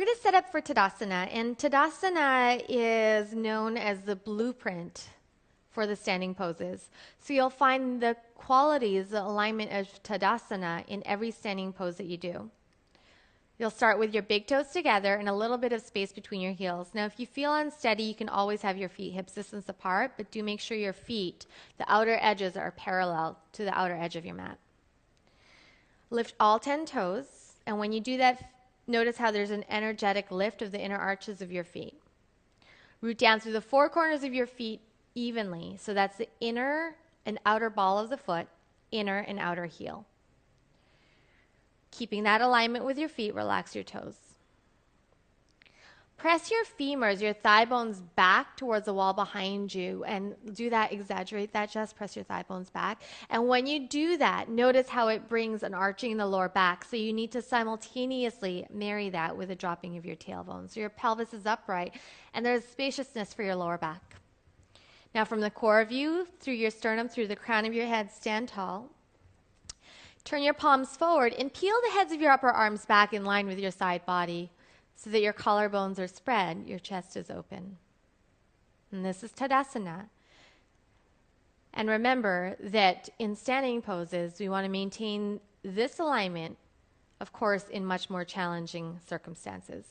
We're going to set up for Tadasana, and Tadasana is known as the blueprint for the standing poses. So you'll find the qualities, the alignment of Tadasana in every standing pose that you do. You'll start with your big toes together and a little bit of space between your heels. Now, if you feel unsteady, you can always have your feet hip distance apart, but do make sure your feet, the outer edges, are parallel to the outer edge of your mat. Lift all 10 toes, and when you do that, notice how there's an energetic lift of the inner arches of your feet. Root down through the four corners of your feet evenly. So that's the inner and outer ball of the foot, inner and outer heel. Keeping that alignment with your feet, relax your toes. Press your femurs, your thigh bones back towards the wall behind you, and do that, exaggerate that, just press your thigh bones back. And when you do that, notice how it brings an arching in the lower back. So you need to simultaneously marry that with a dropping of your tailbone. So your pelvis is upright, and there's spaciousness for your lower back. Now from the core of you, through your sternum, through the crown of your head, stand tall. Turn your palms forward and peel the heads of your upper arms back in line with your side body, so that your collarbones are spread, your chest is open. And this is Tadasana. And remember that in standing poses, we want to maintain this alignment, of course, in much more challenging circumstances.